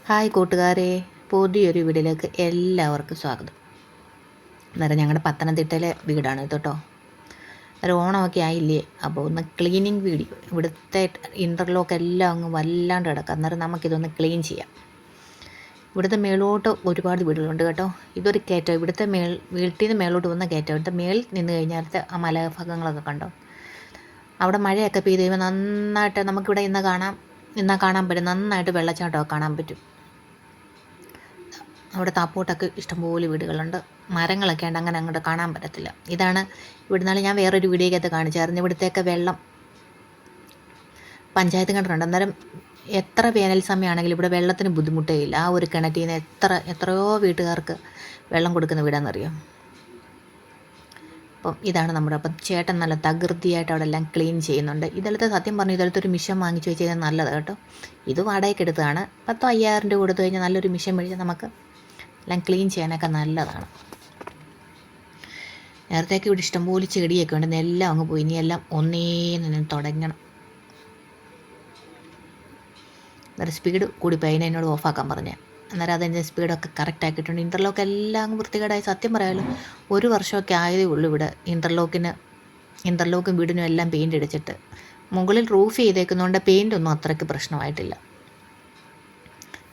Hi കൂട്ടുകാരെ, പുതിയൊരു വീഡിയോയിലേക്ക് എല്ലാവർക്കും സ്വാഗതം. അന്നേരം ഞങ്ങളുടെ പത്തനംതിട്ടയിലെ വീടാണ് ഇത് കേട്ടോ. അന്നേരം ഓണമൊക്കെ ആയില്ലേ, അപ്പോൾ ഒന്ന് ക്ലീനിങ് വീഡിയോ. ഇവിടുത്തെ ഇൻ്റർലോക്ക് എല്ലാം അങ്ങ് വല്ലാണ്ട് കിടക്കുക. അന്നേരം നമുക്കിതൊന്ന് ക്ലീൻ ചെയ്യാം. ഇവിടുത്തെ മേളോട്ട് ഒരുപാട് വീടുകളുണ്ട് കേട്ടോ. ഇതൊരു കയറ്റം, ഇവിടുത്തെ വീട്ടിൽ നിന്ന് മേളോട്ട് വന്ന കയറ്റം. ഇവിടുത്തെ മേളിൽ നിന്ന് കഴിഞ്ഞാലത്തെ ആ മലഭാഗങ്ങളൊക്കെ കണ്ടോ. അവിടെ മഴയൊക്കെ പെയ്ത് കഴിയുമ്പോൾ നന്നായിട്ട് നമുക്കിവിടെ ഇന്ന് കാണാൻ പറ്റും. നന്നായിട്ട് വെള്ളച്ചാട്ടമൊക്കെ കാണാൻ പറ്റും. അവിടെ താപ്പോട്ടൊക്കെ ഇഷ്ടംപോലെ വീടുകളുണ്ട്. മരങ്ങളൊക്കെ ഉണ്ട്, അങ്ങനെ അങ്ങോട്ട് കാണാൻ പറ്റത്തില്ല. ഇതാണ് ഇവിടുന്നാൾ ഞാൻ വേറൊരു വീഡിയോക്കകത്ത് കാണിച്ചായിരുന്നു. ഇവിടുത്തെയൊക്കെ വെള്ളം പഞ്ചായത്ത് കിണറുണ്ട്. അന്നേരം എത്ര വേനൽ സമയമാണെങ്കിലും ഇവിടെ വെള്ളത്തിന് ബുദ്ധിമുട്ടേ ഇല്ല. ആ ഒരു കിണറ്റിൽ നിന്ന് എത്രയോ വീട്ടുകാർക്ക് വെള്ളം കൊടുക്കുന്ന വീടാണെന്നറിയാം. അപ്പം ഇതാണ് അപ്പം ചേട്ടൻ നല്ല തകൃതിയായിട്ട് അവിടെ എല്ലാം ക്ലീൻ ചെയ്യുന്നുണ്ട്. ഇതെടുത്ത് സത്യം പറഞ്ഞു, ഇതെടുത്ത് ഒരു മിഷൻ വാങ്ങിച്ച് വെച്ച് കഴിഞ്ഞാൽ നല്ലത് കേട്ടോ. ഇത് വാടകയ്ക്ക് എടുത്തതാണ്. 10,000-5,000 രൂപ കൊടുത്തു കഴിഞ്ഞാൽ നല്ലൊരു മിഷൻ മേടിച്ചാൽ നമുക്ക് എല്ലാം ക്ലീൻ ചെയ്യാനൊക്കെ നല്ലതാണ്. നേരത്തേക്ക് ഇവിടെ ഇഷ്ടംപോലെ ചെടിയൊക്കെ ഉണ്ട്. എല്ലാം അങ്ങ് പോയി. ഇനി എല്ലാം ഒന്നേന്ന് തുടങ്ങണം. അന്നേരം സ്പീഡ് കൂടിപ്പോയി. അതിനെ എന്നോട് ഓഫാക്കാൻ പറഞ്ഞ. അന്നേരം അതിൻ്റെ സ്പീഡൊക്കെ കറക്റ്റ് ആക്കിയിട്ടുണ്ട്. ഇൻ്റർലോക്ക് എല്ലാം അങ്ങ് വൃത്തികേടായി. സത്യം പറയാമല്ലോ, 1 വർഷമൊക്കെ ആയതേ ഉള്ളൂ ഇവിടെ ഇൻ്റർലോക്കും വീടിനും എല്ലാം പെയിൻ്റ് അടിച്ചിട്ട്. മുകളിൽ റൂഫ് ചെയ്തേക്കുന്നതുകൊണ്ട് പെയിൻ്റൊന്നും അത്രയ്ക്ക് പ്രശ്നമായിട്ടില്ല.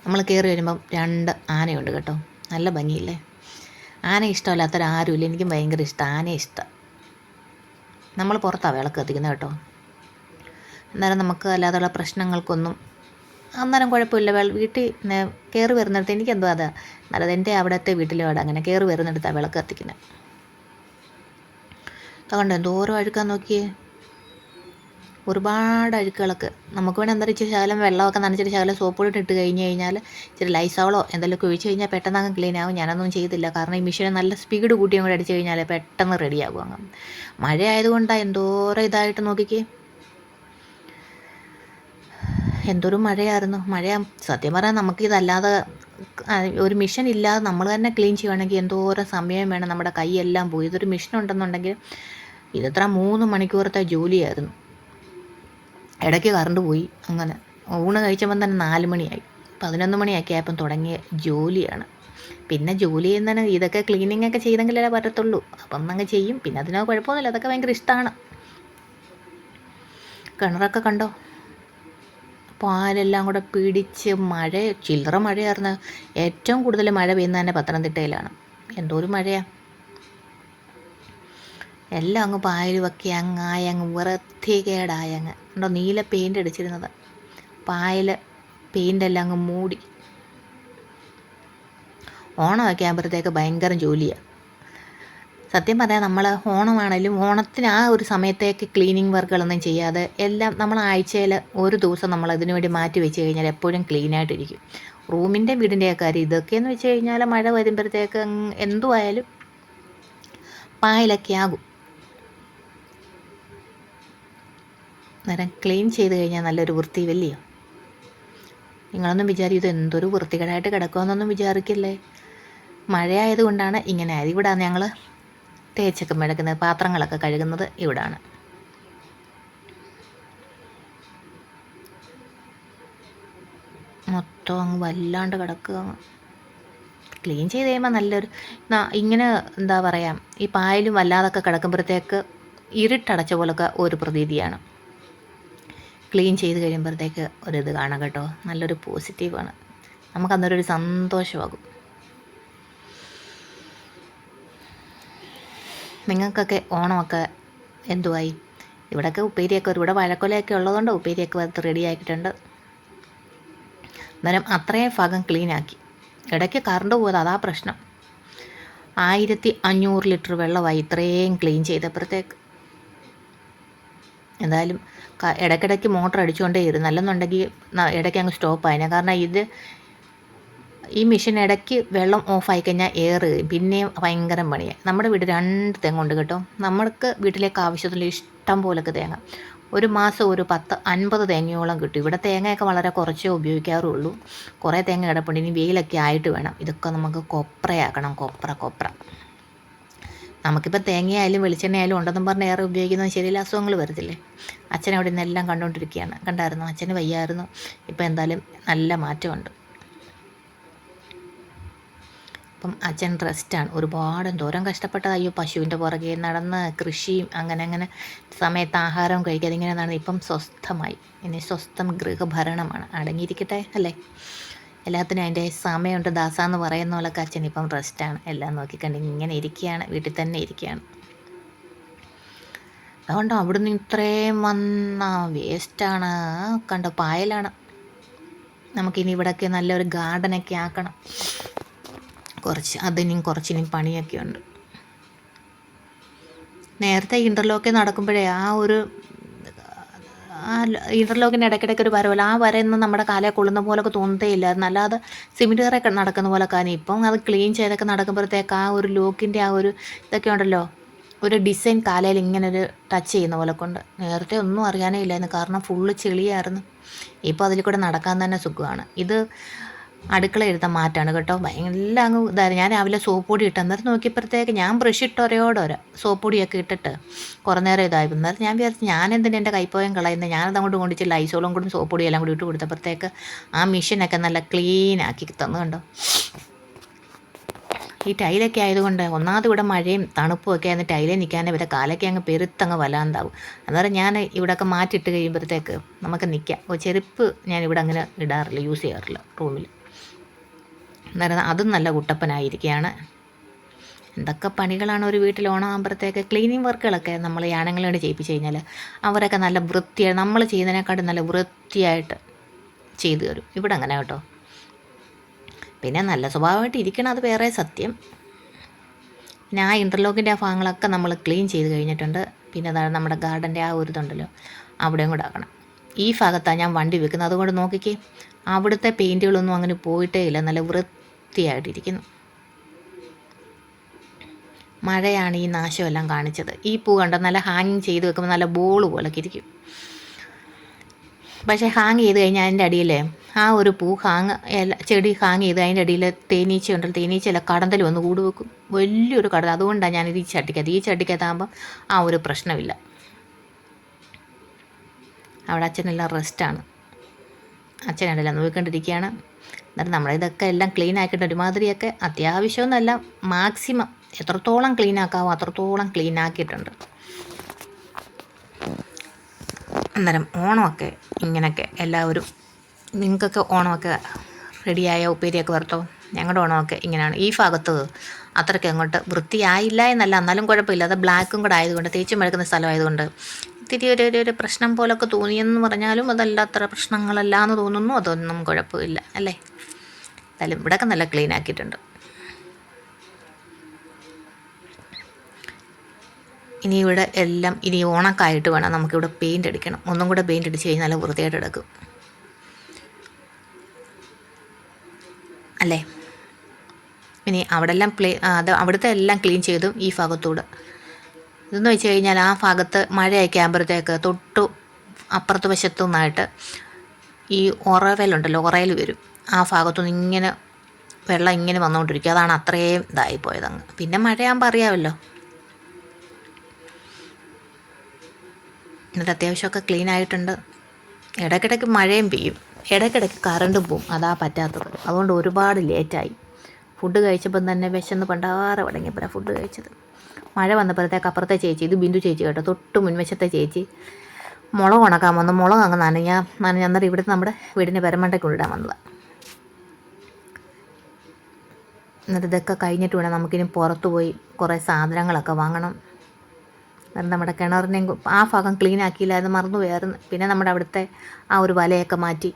നമ്മൾ കയറി വരുമ്പം 2 ആനയുണ്ട് കേട്ടോ. നല്ല ഭംഗിയില്ലേ. ആന ഇഷ്ടമല്ലാത്തൊരാരുമില്ല. എനിക്കും ഭയങ്കര ഇഷ്ടം, ആനയെ ഇഷ്ടം. നമ്മൾ പുറത്താണ് വിളക്ക് കത്തിക്കുന്നത് കേട്ടോ. അന്നേരം നമുക്ക് അല്ലാതെയുള്ള പ്രശ്നങ്ങൾക്കൊന്നും അന്നേരം കുഴപ്പമില്ല. വീട്ടിൽ കയറി വരുന്നിടത്ത് എനിക്കെന്തോ അതാ നല്ലത്. എൻ്റെ അവിടുത്തെ വീട്ടിലോട് അങ്ങനെ കയറി വരുന്നിടത്താണ് വിളക്ക് കത്തിക്കുന്നത്. അതുകൊണ്ട് എന്തോരം അഴുക്കാൻ നോക്കിയേ, ഒരുപാട് അഴുക്കുകളൊക്കെ. നമുക്ക് വേണമെങ്കിൽ എന്താ ഇച്ചിരി ശകലം വെള്ളമൊക്കെ നനച്ചിട്ട് ശകലം സോപ്പൊട്ട് ഇട്ട് കഴിഞ്ഞ് ഇച്ചിരി ലൈസോളോ എന്തെങ്കിലുമൊക്കെ ഒഴിച്ച് കഴിഞ്ഞാൽ പെട്ടെന്ന് അങ്ങ് ക്ലീൻ ആകും. ഞാനൊന്നും ചെയ്തില്ല, കാരണം ഈ മെഷീൻ നല്ല സ്പീഡ് കൂട്ടി അങ്ങോട്ട് അടിച്ച് കഴിഞ്ഞാൽ പെട്ടെന്ന് റെഡിയാകും. അങ്ങ് മഴ ആയതുകൊണ്ടാണ് എന്തോരം ഇതായിട്ട് നോക്കിക്കേ. എന്തൊരു മഴയായിരുന്നു. സത്യം പറയാൻ നമുക്കിതല്ലാതെ ഒരു മെഷീൻ ഇല്ലാതെ നമ്മൾ തന്നെ ക്ലീൻ ചെയ്യുകയാണെങ്കിൽ എന്തോരം സമയം വേണം. നമ്മുടെ കൈയെല്ലാം പോയി. ഇതൊരു മെഷീൻ ഉണ്ടെന്നുണ്ടെങ്കിൽ ഇതെത്ര 3 മണിക്കൂറത്തെ ജോലിയായിരുന്നു. ഇടയ്ക്ക് കറണ്ട് പോയി. അങ്ങനെ ഊണ് കഴിച്ചപ്പം തന്നെ 4 മണിയായി. 11 മണിയൊക്കെ ആയപ്പം തുടങ്ങിയ ജോലിയാണ്. പിന്നെ ജോലി ചെയ്യുന്നതിന് ഇതൊക്കെ ക്ലീനിങ് ഒക്കെ ചെയ്തെങ്കിലേ പറ്റത്തുള്ളൂ. അപ്പം അങ്ങ് ചെയ്യും. പിന്നെ അതിനോ കുഴപ്പമൊന്നുമില്ല. അതൊക്കെ ഭയങ്കര ഇഷ്ടമാണ്. കിണറൊക്കെ കണ്ടോ, പാലെല്ലാം കൂടെ പിടിച്ച്. ചില്ലറ മഴയായിരുന്നു. ഏറ്റവും കൂടുതൽ മഴ പെയ്യുന്നത് തന്നെ പത്തനംതിട്ടയിലാണ്. എന്തോ ഒരു മഴയാണ്. എല്ലാം അങ്ങ് പായലുമൊക്കെ അങ്ങ് വൃത്തികേടായങ്ങ് ഉണ്ടോ. നീല പെയിൻ്റ് അടിച്ചിരുന്നത് പായൽ പെയിൻ്റെല്ലാം അങ്ങ് മൂടി. ഓണമൊക്കെ ആകുമ്പോഴത്തേക്ക് ഭയങ്കര ജോലിയാണ്. സത്യം പറയാം, നമ്മൾ ഓണമാണെങ്കിലും ഓണത്തിന് ആ ഒരു സമയത്തേക്ക് ക്ലീനിങ് വർക്കുകളൊന്നും ചെയ്യാതെ എല്ലാം നമ്മൾ ആഴ്ചയിൽ ഒരു ദിവസം നമ്മൾ അതിനു വേണ്ടി മാറ്റി വെച്ച് കഴിഞ്ഞാൽ എപ്പോഴും ക്ലീനായിട്ടിരിക്കും. റൂമിൻ്റെ വീടിൻ്റെയൊക്കെ കാര്യം ഇതൊക്കെയെന്ന് വെച്ച് കഴിഞ്ഞാൽ മഴ വരുമ്പോഴത്തേക്ക് എന്തുമായാലും പായലൊക്കെ ആകും. നേരം ക്ലീൻ ചെയ്ത് കഴിഞ്ഞാൽ നല്ലൊരു വൃത്തി വല്ലയോ. നിങ്ങളൊന്നും ഇത് എന്തൊരു വൃത്തികേടായിട്ട് കിടക്കുമെന്നൊന്നും വിചാരിക്കില്ലേ. മഴയായതുകൊണ്ടാണ് ഇങ്ങനെ ആയത്. ഇവിടാണ് ഞങ്ങൾ തേച്ചൊക്കെ മെഴുകുന്നത്, പാത്രങ്ങളൊക്കെ കഴുകുന്നത് ഇവിടാണ്. മൊത്തം അങ്ങ് വല്ലാണ്ട് കിടക്കുക. ക്ലീൻ ചെയ്ത് കഴിയുമ്പോൾ നല്ലൊരു ഇങ്ങനെ എന്താ പറയുക, ഈ പായലും വല്ലാതൊക്കെ കിടക്കുമ്പോഴത്തേക്ക് ഇരുട്ടടച്ച പോലൊക്കെ ഒരു പ്രതീതിയാണ്. ക്ലീൻ ചെയ്ത് കഴിയുമ്പോഴത്തേക്ക് ഒരിത് കാണാം കേട്ടോ. നല്ലൊരു പോസിറ്റീവാണ്. നമുക്കന്നൊരു സന്തോഷമാകും. നിങ്ങൾക്കൊക്കെ ഓണമൊക്കെ എന്തുവായി? ഇവിടെയൊക്കെ ഉപ്പേരിയൊക്കെ ഇവിടെ വാഴക്കൊലയൊക്കെ ഉള്ളതുകൊണ്ട് ഉപ്പേരിയൊക്കെ വറുത്ത് റെഡി ആക്കിയിട്ടുണ്ട്. അന്നേരം അത്രയും ഭാഗം ക്ലീനാക്കി. ഇടയ്ക്ക് കറണ്ട് പോയത് അതാ പ്രശ്നം. 1500 ലിറ്റർ വെള്ളമായി ഇത്രയും ക്ലീൻ ചെയ്തപ്പോഴത്തേക്ക്. എന്തായാലും ഇടയ്ക്കിടയ്ക്ക് മോട്ടർ അടിച്ചുകൊണ്ടേയിരുന്നു. അല്ലെന്നുണ്ടെങ്കിൽ ഇടയ്ക്ക് അങ്ങ് സ്റ്റോപ്പായിനെ. കാരണം ഈ മെഷീൻ ഇടയ്ക്ക് വെള്ളം ഓഫായി കഴിഞ്ഞാൽ പിന്നെയും ഭയങ്കര പണിയായി. നമ്മുടെ വീട് 2 തെങ്ങുണ്ട് കേട്ടോ. നമ്മൾക്ക് വീട്ടിലേക്ക് ആവശ്യത്തിലുള്ള ഇഷ്ടം പോലൊക്കെ തേങ്ങ. ഒരു മാസം ഒരു 10-50 തേങ്ങയോളം കിട്ടും. ഇവിടെ തേങ്ങയൊക്കെ വളരെ കുറച്ചേ ഉപയോഗിക്കാറുള്ളൂ. കുറേ തേങ്ങ കിടപ്പുണ്ട്. ഇനി വെയിലൊക്കെ ആയിട്ട് വേണം ഇതൊക്കെ നമുക്ക് കൊപ്രയാക്കണം. കൊപ്ര നമുക്കിപ്പോൾ തേങ്ങയായാലും വെളിച്ചെണ്ണയായാലും ഉണ്ടെന്നും പറഞ്ഞ് ഏറെ ഉപയോഗിക്കുന്നത് ശരിയല്ല, അസുഖങ്ങൾ വരത്തില്ലേ. അച്ഛൻ അവിടെ നിന്നെല്ലാം കണ്ടുകൊണ്ടിരിക്കുകയാണ്. കണ്ടായിരുന്നു, അച്ഛന് വയ്യായിരുന്നു. ഇപ്പോൾ എന്തായാലും നല്ല മാറ്റമുണ്ട്. ഇപ്പം അച്ഛൻ റെസ്റ്റാണ്. ഒരുപാട് എന്തോരം കഷ്ടപ്പെട്ടത്. അയ്യോ, പശുവിൻ്റെ പുറകെ നടന്ന് കൃഷിയും അങ്ങനെ സമയത്ത് ആഹാരവും കഴിക്കാതെ ഇങ്ങനെ നടന്ന് ഇപ്പം സ്വസ്ഥമായി. ഇനി സ്വസ്ഥം ഗൃഹഭരണമാണ്. അടങ്ങിയിരിക്കട്ടെ അല്ലേ. എല്ലാത്തിനും അതിൻ്റെ സമയമുണ്ട് ദാസാന്ന് പറയുന്ന പോലൊക്കെ അച്ഛൻ ഇപ്പം റെസ്റ്റാണ്. എല്ലാം നോക്കിക്കണ്ട് ഇങ്ങനെ ഇരിക്കുകയാണ്, വീട്ടിൽ തന്നെ ഇരിക്കുകയാണ്. അതുകൊണ്ട് അവിടുന്ന് ഇത്രയും വന്ന വേസ്റ്റാണ് കണ്ടോ, പായലാണ്. നമുക്കിനി ഇവിടെയൊക്കെ നല്ലൊരു ഗാർഡനൊക്കെ ആക്കണം. കുറച്ചിനും പണിയൊക്കെ ഉണ്ട്. നേരത്തെ ഇൻ്റർലോക്ക് നടക്കുമ്പോഴേ ആ ഇൻ്റർലോക്കിൻ്റെ ഇടയ്ക്കിടയ്ക്ക് ഒരു വരവല്ല, ആ വരയൊന്നും നമ്മുടെ കാലേ കൊള്ളുന്ന പോലൊക്കെ തോന്നത്തേ ഇല്ലായിരുന്നു. അല്ലാതെ സിമെൻറ്റ് കറയൊക്കെ നടക്കുന്ന പോലെ കാര്യം ഇപ്പം അത് ക്ലീൻ ചെയ്തൊക്കെ നടക്കുമ്പോഴത്തേക്ക് ആ ഒരു ലോക്കിൻ്റെ ആ ഒരു ഇതൊക്കെ ഉണ്ടല്ലോ, ഒരു ഡിസൈൻ കാലയിൽ ഇങ്ങനെ ഒരു ടച്ച് ചെയ്യുന്ന പോലെ കൊണ്ട്. നേരത്തെ ഒന്നും അറിയാനേ ഇല്ലായിരുന്നു, കാരണം ഫുള്ള് ചെളിയായിരുന്നു. ഇപ്പോൾ അതിൽ കൂടെ നടക്കാൻ തന്നെ സുഖമാണ്. ഇത് അടുക്കള എടുത്ത മാറ്റാണ് കേട്ടോ. എല്ലാം അങ്ങ് ഇതായിരുന്നു. ഞാൻ രാവിലെ സോപ്പ് പൊടി ഇട്ട് അന്നേരം നോക്കിയപ്പോഴത്തേക്ക് ഞാൻ ബ്രഷ് ഇട്ട് ഒരയോടൊര സോപ്പ് പൊടിയൊക്കെ ഇട്ടിട്ട് കുറേ നേരം ഇതായി. അന്നേരം ഞാൻ വിചാരിച്ചു ഞാനെന്തിനും എൻ്റെ കൈപ്പോയം കളയുന്നത്, ഞാനത് അങ്ങോട്ട് കൊണ്ടിച്ച് ലൈസോളും കൂടി സോപ്പ് പൊടിയെല്ലാം കൂടി ഇട്ട് കൊടുത്തപ്പോഴത്തേക്ക് ആ മെഷീനൊക്കെ നല്ല ക്ലീൻ ആക്കി തന്നു കണ്ടോ. ഈ ടൈലൊക്കെ ആയതുകൊണ്ട് ഒന്നാമത് ഇവിടെ മഴയും തണുപ്പും ഒക്കെ ആയിരുന്നു, ടൈലിൽ നിൽക്കാൻ ഇവരെ കാലൊക്കെ അങ്ങ് പെരുത്തങ്ങ് വല്ലാണ്ടാവും. അന്നേരം ഞാൻ ഇവിടെയൊക്കെ മാറ്റിയിട്ട് കഴിയുമ്പോഴത്തേക്ക് നമുക്ക് നിൽക്കാം. ചെരുപ്പ് ഞാൻ ഇവിടെ അങ്ങനെ ഇടാറില്ല, യൂസ് ചെയ്യാറില്ല റൂമിൽ. അന്നേരം അതും നല്ല കുട്ടപ്പനായിരിക്കുകയാണ്. എന്തൊക്കെ പണികളാണ് ഒരു വീട്ടിൽ ഓണമാകുമ്പോഴത്തേക്ക്. ക്ലീനിങ് വർക്കുകളൊക്കെ നമ്മൾ ഈ ആണുങ്ങളോട് ചെയ്യിപ്പിച്ച് കഴിഞ്ഞാൽ അവരൊക്കെ നല്ല വൃത്തിയായി, നമ്മൾ ചെയ്യുന്നതിനെക്കാട്ടും നല്ല വൃത്തിയായിട്ട് ചെയ്തു തരും. ഇവിടെ അങ്ങനെ കേട്ടോ. പിന്നെ നല്ല സ്വഭാവമായിട്ട് ഇരിക്കണം, അത് വേറെ സത്യം. പിന്നെ ആ ഇൻ്റർലോക്കിൻ്റെ ആ ഭാഗങ്ങളൊക്കെ നമ്മൾ ക്ലീൻ ചെയ്ത് കഴിഞ്ഞിട്ടുണ്ട്. പിന്നെ അതാണ് നമ്മുടെ ഗാർഡൻ്റെ ആ ഒരു ഇതുണ്ടല്ലോ, അവിടെയും കൂടെ ആക്കണം. ഈ ഭാഗത്താണ് ഞാൻ വണ്ടി വെക്കുന്നത്. അതുകൊണ്ട് നോക്കിക്കേ, അവിടുത്തെ പെയിൻറ്റുകളൊന്നും അങ്ങനെ പോയിട്ടേ ഇല്ല, നല്ല വൃത്തിയായിട്ടിരിക്കുന്നു. മഴയാണ് ഈ നാശമെല്ലാം കാണിച്ചത്. ഈ പൂ കണ്ടോ, നല്ല ഹാങ്ങിങ് ചെയ്ത് വെക്കുമ്പോൾ നല്ല ബോൾ പോലൊക്കെ ഇരിക്കും. പക്ഷേ ഹാങ് ചെയ്ത് കഴിഞ്ഞാൽ അതിൻ്റെ അടിയിൽ ആ ഒരു പൂ ചെടി ഹാങ് ചെയ്ത് അതിൻ്റെ അടിയിൽ തേനീച്ച ഉണ്ടല്ലോ, തേനീച്ചയല്ല കടന്തൽ വന്ന് കൂട് വെക്കും, വലിയൊരു കടൽ. അതുകൊണ്ടാണ് ഞാനിത് ഈ ചട്ടിക്കകത്താകുമ്പോൾ ആ ഒരു പ്രശ്നമില്ല. അവിടെ അച്ഛനെല്ലാം റെസ്റ്റാണ്, അച്ഛനെല്ലാം നോക്കിക്കൊണ്ടിരിക്കുകയാണ്. എന്നിട്ട് നമ്മളിതൊക്കെ എല്ലാം ക്ലീൻ ആക്കിയിട്ട് ഒരുമാതിരിയൊക്കെ അത്യാവശ്യമൊന്നുമല്ല, മാക്സിമം എത്രത്തോളം ക്ലീൻ ആക്കാവോ അത്രത്തോളം ക്ലീൻ ആക്കിയിട്ടുണ്ട്. അന്നേരം ഓണമൊക്കെ ഇങ്ങനെയൊക്കെ എല്ലാവരും, നിങ്ങൾക്കൊക്കെ ഓണമൊക്കെ റെഡിയായ ഉപ്പേരിയൊക്കെ വറുത്തോ? ഞങ്ങളുടെ ഓണമൊക്കെ ഇങ്ങനെയാണ്. ഈ ഭാഗത്ത് അത്രയ്ക്ക് അങ്ങോട്ട് വൃത്തിയായില്ല എന്നല്ല, എന്നാലും കുഴപ്പമില്ല. അത് ബ്ലാക്കും കൂടെ ആയതുകൊണ്ട്, തേച്ചും മെഴുക്കുന്ന സ്ഥലമായതുകൊണ്ട് ഇത്തിരി ഒരു പ്രശ്നം പോലൊക്കെ തോന്നിയെന്ന് പറഞ്ഞാലും അതല്ല, അത്ര പ്രശ്നങ്ങളല്ല എന്ന് തോന്നുന്നു. അതൊന്നും കുഴപ്പമില്ല അല്ലേ. എന്തായാലും ഇവിടെയൊക്കെ നല്ല ക്ലീൻ ആക്കിയിട്ടുണ്ട്. ഇനി ഇവിടെ എല്ലാം ഇനി ഓണക്കായിട്ട് വേണം നമുക്കിവിടെ പെയിൻ്റ് അടിക്കണം. ഒന്നും കൂടെ പെയിൻ്റ് അടിച്ച് കഴിഞ്ഞാൽ നല്ല വൃത്തിയായിട്ട് എടുക്കും അല്ലേ. ഇനി അവിടുത്തെ എല്ലാം ക്ലീൻ ചെയ്തു. ഈ ഭാഗത്തൂടെ ഇതെന്ന് വെച്ച് കഴിഞ്ഞാൽ ആ ഭാഗത്ത് മഴയൊക്കെ ആകുമ്പോഴത്തേക്ക് തൊട്ടു അപ്പുറത്ത് വശത്തു നിന്നായിട്ട് ഈ ഉറവലുണ്ടല്ലോ, ഉറയിൽ വരും. ആ ഭാഗത്തുനിന്ന് ഇങ്ങനെ വെള്ളം ഇങ്ങനെ വന്നുകൊണ്ടിരിക്കും. അതാണ് അത്രയും ഇതായിപ്പോയതങ്ങ്. പിന്നെ മഴയാകുമ്പോൾ അറിയാമല്ലോ. എന്നിട്ട് അത്യാവശ്യമൊക്കെ ക്ലീൻ ആയിട്ടുണ്ട്. ഇടയ്ക്കിടയ്ക്ക് മഴയും പെയ്യും, ഇടയ്ക്കിടയ്ക്ക് കറണ്ടും പോവും. അതാ പറ്റാത്തത്. അതുകൊണ്ട് ഒരുപാട് ലേറ്റായി. ഫുഡ് കഴിച്ചപ്പം തന്നെ വിശന്ന് പണ്ടാറെ തുടങ്ങിയപ്പോഴാണ് ഫുഡ് കഴിച്ചത്. മഴ വന്നപ്പോഴത്തേക്ക് അപ്പുറത്തെ ചേച്ചി, ഇത് ബിന്ദു ചേച്ചി കേട്ടോ, തൊട്ട് മുൻവശത്തെ ചേച്ചി മുളക് ഉണക്കാൻ വന്നു. മുളക് അങ്ങ് നനഞ്ഞ് ഇവിടുത്തെ നമ്മുടെ വീടിൻ്റെ പെരമണ്ടയ്ക്ക് കൊണ്ടിടാൻ വന്നതാണ്. എന്നിട്ട് ഇതൊക്കെ കഴിഞ്ഞിട്ട് വേണം നമുക്കിനി പുറത്ത് പോയി കുറേ സാധനങ്ങളൊക്കെ വാങ്ങണം. നമ്മുടെ കിണറിനെയും ആ ഭാഗം ക്ലീൻ ആക്കിയില്ലായിരുന്നു, മറന്നു പോയായിരുന്നു. പിന്നെ നമ്മുടെ അവിടുത്തെ ആ ഒരു വലയൊക്കെ മാറ്റി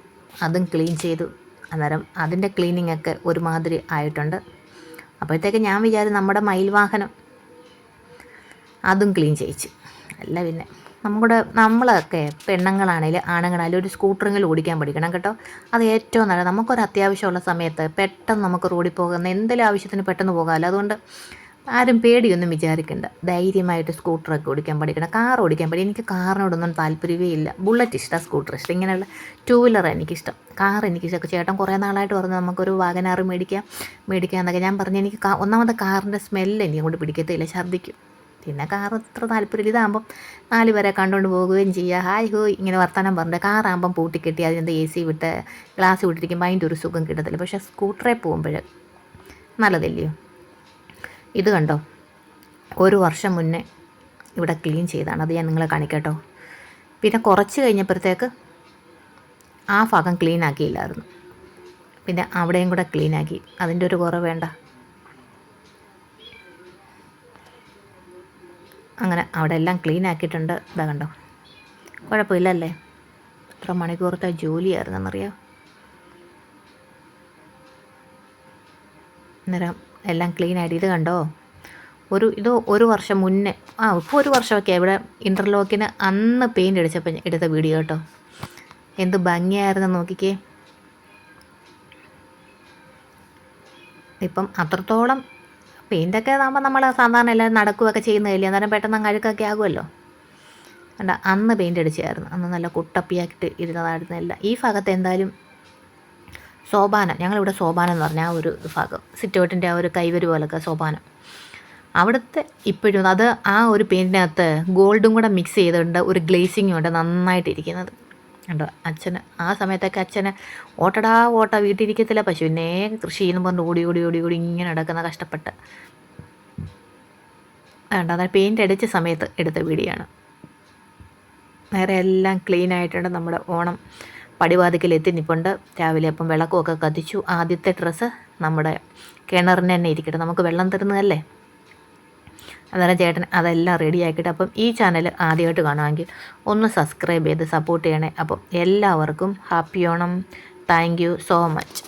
അതും ക്ലീൻ ചെയ്തു. അന്നേരം അതിൻ്റെ ക്ലീനിങ് ഒക്കെ ഒരുമാതിരി ആയിട്ടുണ്ട്. അപ്പോഴത്തേക്ക് ഞാൻ വിചാരിച്ചു നമ്മുടെ മയിൽവാഹനം അതും ക്ലീൻ ചെയ്യിച്ചു. അല്ല പിന്നെ നമ്മളൊക്കെ പെണ്ണുങ്ങളാണെങ്കിലും ആണുങ്ങളാണെങ്കിലും ഒരു സ്കൂട്ടറെങ്കിലും ഓടിക്കാൻ പഠിക്കണം കേട്ടോ. അത് ഏറ്റവും നല്ലത്. നമുക്കൊരു അത്യാവശ്യമുള്ള സമയത്ത് പെട്ടെന്ന് നമുക്ക് റോഡിൽ പോകുന്ന എന്തെങ്കിലും ആവശ്യത്തിന് പെട്ടെന്ന് പോകാമല്ലോ. അതുകൊണ്ട് ആരും പേടിയൊന്നും വിചാരിക്കേണ്ട, ധൈര്യമായിട്ട് സ്കൂട്ടറൊക്കെ ഓടിക്കാൻ പഠിക്കണം. കാർ ഓടിക്കാൻ പഠിക്കും. എനിക്ക് കാറിനോടൊന്നും താല്പര്യമേ ഇല്ല. ബുള്ളറ്റ് ഇഷ്ടം, സ്കൂട്ടർ ഇഷ്ടം, ഇങ്ങനെയുള്ള ടൂ വീലർ എനിക്കിഷ്ടം. കാർ എനിക്കിഷ്ടം. ചേട്ടൻ കുറേ നാളായിട്ട് പറഞ്ഞു നമുക്കൊരു വാഗനാറ് മേടിക്കാമെന്നൊക്കെ. ഞാൻ പറഞ്ഞു എനിക്ക് ഒന്നാമത്തെ കാറിൻ്റെ സ്മെല്ല് എനിക്ക് അങ്ങോട്ട് പിടിക്കത്തില്ല, ഛർദ്ദിക്കും. പിന്നെ കാർ അത്ര താല്പര്യമില്ല. ഇതാകുമ്പം 4 പേരെ കണ്ടുകൊണ്ട് പോകുകയും ചെയ്യുക, ഹായ് ഹോയ് ഇങ്ങനെ വർത്തമാനം പറഞ്ഞിട്ട്. കാറാകുമ്പം പൂട്ടിക്കെട്ടി അതിൻ്റെ AC വിട്ട് ഗ്ലാസ് വിട്ടിരിക്കുമ്പോൾ അതിൻ്റെ ഒരു സുഖം കിട്ടത്തില്ല. പക്ഷേ സ്കൂട്ടറിൽ പോകുമ്പോൾ നല്ലതല്ലയോ? ഇത് കണ്ടോ, ഒരു വർഷം മുന്നേ ഇവിടെ ക്ലീൻ ചെയ്താണ്. അത് ഞാൻ നിങ്ങളെ കാണിക്കട്ടോ. പിന്നെ കുറച്ച് കഴിഞ്ഞപ്പോഴത്തേക്ക് ആ ഭാഗം ക്ലീൻ ആക്കിയില്ലായിരുന്നു. പിന്നെ അവിടെയും കൂടെ ക്ലീൻ ആക്കി. അതിൻ്റെ ഒരു കുറവ് വേണ്ട. അങ്ങനെ അവിടെ എല്ലാം ക്ലീൻ ആക്കിയിട്ടുണ്ട്. ഇതാ കണ്ടോ, കുഴപ്പമില്ലല്ലേ? എത്ര മണിക്കൂറത്തെ ജോലിയായിരുന്നെന്നറിയാം. അന്നേരം എല്ലാം ക്ലീൻ ആയിട്ട് ഇത് കണ്ടോ, ഒരു വർഷം മുന്നേ, ഇപ്പോൾ ഒരു വർഷമൊക്കെ ഇവിടെ ഇൻ്റർലോക്കിന് അന്ന് പെയിൻ്റ് അടിച്ചപ്പോൾ എടുത്ത വീഡിയോ കേട്ടോ. എന്ത് ഭംഗിയായിരുന്നു നോക്കിക്കേ. ഇപ്പം അത്രത്തോളം പെയിൻ്റൊക്കെ ആകുമ്പോൾ നമ്മൾ സാധാരണ എല്ലാവരും നടക്കുകയൊക്കെ ചെയ്യുന്നതല്ലേ, അന്നേരം പെട്ടെന്ന് അങ്ങ് അഴുക്കൊക്കെ ആകുമല്ലോ. കണ്ട, അന്ന് പെയിൻ്റ് അടിച്ചായിരുന്നു. അന്ന് നല്ല കുട്ടപ്പിയാക്കിയിട്ട് ഇരുന്നതായിരുന്നു എല്ലാം. ഈ ഭാഗത്ത് എന്തായാലും സോപാനം, ഞങ്ങളിവിടെ സോപാനം എന്ന് പറഞ്ഞാൽ ആ ഒരു ഭാഗം, സിറ്റൗട്ടിൻ്റെ ആ ഒരു കൈവരി പോലൊക്കെ സോപാനം, അവിടുത്തെ ഇപ്പോഴും അത് ആ ഒരു പെയിൻറ്റിനകത്ത് ഗോൾഡും കൂടെ മിക്സ് ചെയ്തുകൊണ്ട് ഒരു ഗ്ലേസിങ്ങും ഉണ്ട് നന്നായിട്ടിരിക്കുന്നത് കണ്ടോ. അച്ഛന് ആ സമയത്തൊക്കെ അച്ഛന് ഓട്ട വീട്ടിലിരിക്കത്തില്ല, പശുവിനെ കൃഷി ചെയ്യുന്നു പറഞ്ഞ് ഓടി ഓടി ഓടി ഓടി ഇങ്ങനെ നടക്കുന്ന കഷ്ടപ്പെട്ട് കണ്ടോ. അതായത് പെയിൻ്റ് അടിച്ച സമയത്ത് എടുത്ത വീഡിയോ ആണ്. നേരെ എല്ലാം ക്ലീൻ ആയിട്ടുണ്ട്. നമ്മുടെ ഓണം പടിവാതിക്കൽ എത്തി നിൽപ്പുണ്ട്. രാവിലെ അപ്പം വിളക്കുമൊക്കെ കത്തിച്ചു. ആദ്യത്തെ ഡ്രസ്സ് നമ്മുടെ കിണറിന് തന്നെ ഇരിക്കട്ടെ, നമുക്ക് വെള്ളം തരുന്നതല്ലേ. അന്നേരം ചേട്ടൻ അതെല്ലാം റെഡിയാക്കിയിട്ട്, അപ്പം ഈ ചാനൽ ആദ്യമായിട്ട് കാണുമെങ്കിൽ ഒന്ന് സബ്സ്ക്രൈബ് ചെയ്ത് സപ്പോർട്ട് ചെയ്യണേ. അപ്പം എല്ലാവർക്കും happy Onam. Thank you so much.